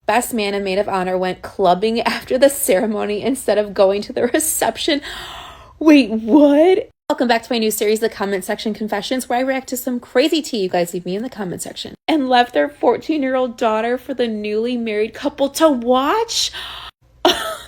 Best man and maid of honor went clubbing after the ceremony instead of going to the reception. Wait, what? Welcome back to my new series, The Comment Section Confessions, where I react to some crazy tea you guys leave me in the comment section. And left their 14-year-old daughter for the newly married couple to watch?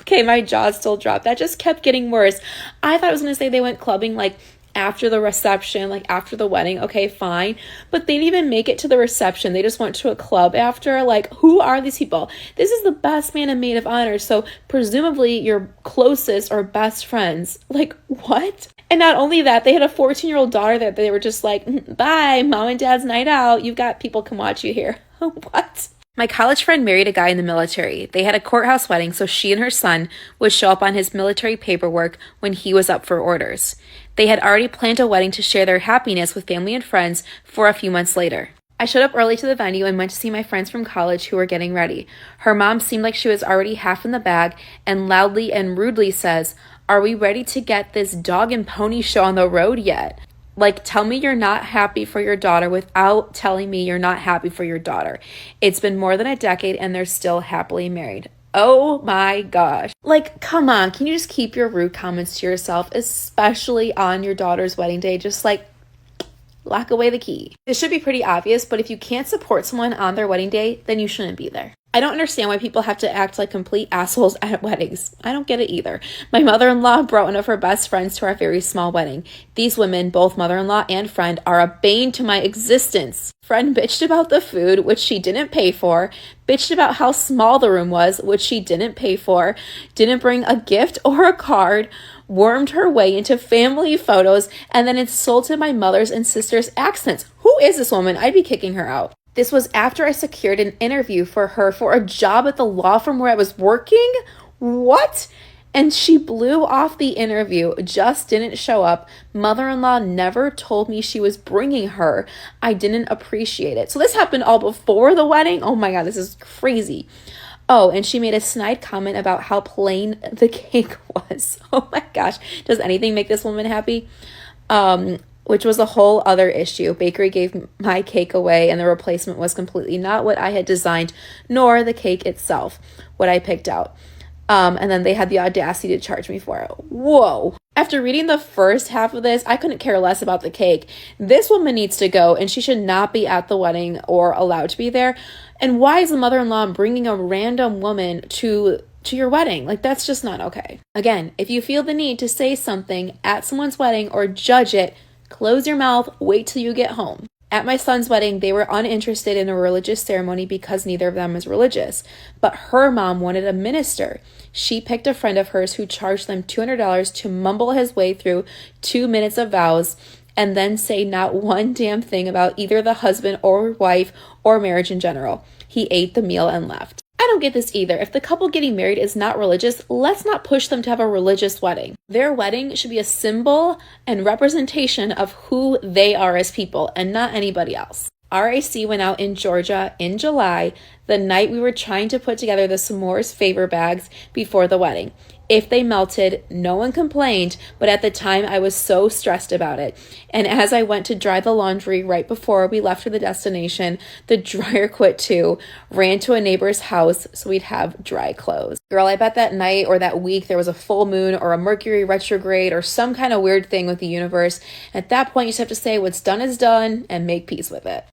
Okay, my jaw still dropped. That just kept getting worse. I thought I was going to say they went clubbing like after the reception, like after the wedding. Okay, fine. But they didn't even make it to the reception. They just went to a club after. Like, who are these people? This is the best man and maid of honor. So presumably your closest or best friends. Like, what? And not only that, they had a 14-year-old daughter that they were just like, bye, mom and dad's night out. You've got people come watch you here. What? My college friend married a guy in the military. They had a courthouse wedding, so she and her son would show up on his military paperwork when he was up for orders. They had already planned a wedding to share their happiness with family and friends for a few months later. I showed up early to the venue and went to see my friends from college who were getting ready. Her mom seemed like she was already half in the bag and loudly and rudely says, "Are we ready to get this dog and pony show on the road yet?" Like, tell me you're not happy for your daughter without telling me you're not happy for your daughter. It's been more than a decade and they're still happily married. Oh my gosh. Like, come on. Can you just keep your rude comments to yourself, especially on your daughter's wedding day? Just like, lock away the key. This should be pretty obvious, but if you can't support someone on their wedding day, then you shouldn't be there. I don't understand why people have to act like complete assholes at weddings. I don't get it either. My mother-in-law brought one of her best friends to our very small wedding. These women, both mother-in-law and friend, are a bane to my existence. Friend bitched about the food, which she didn't pay for, bitched about how small the room was, which she didn't pay for, didn't bring a gift or a card, wormed her way into family photos, and then insulted my mother's and sister's accents. Who is this woman? I'd be kicking her out. This was after I secured an interview for her for a job at the law firm where I was working? What? And she blew off the interview, just didn't show up. Mother-in-law never told me she was bringing her. I didn't appreciate it. So this happened all before the wedding? Oh my God, this is crazy. Oh, and she made a snide comment about how plain the cake was. Oh my gosh. Does anything make this woman happy? Which was a whole other issue. Bakery gave my cake away and the replacement was completely not what I had designed, nor the cake itself, what I picked out. And then they had the audacity to charge me for it. Whoa. After reading the first half of this, I couldn't care less about the cake. This woman needs to go and she should not be at the wedding or allowed to be there. And why is the mother-in-law bringing a random woman to your wedding? Like, that's just not okay. Again, if you feel the need to say something at someone's wedding or judge it, close your mouth, wait till you get home. At my son's wedding, they were uninterested in a religious ceremony because neither of them was religious. But her mom wanted a minister. She picked a friend of hers who charged them $200 to mumble his way through 2 minutes of vows and then say not one damn thing about either the husband or wife or marriage in general. He ate the meal and left. I don't get this either. If the couple getting married is not religious, let's not push them to have a religious wedding. Their wedding should be a symbol and representation of who they are as people and not anybody else. RAC went out in Georgia in July, the night we were trying to put together the s'mores favor bags before the wedding. If they melted, no one complained, but at the time I was so stressed about it. And as I went to dry the laundry right before we left for the destination, the dryer quit too, ran to a neighbor's house so we'd have dry clothes. Girl, I bet that night or that week there was a full moon or a Mercury retrograde or some kind of weird thing with the universe. At that point, you just have to say what's done is done and make peace with it.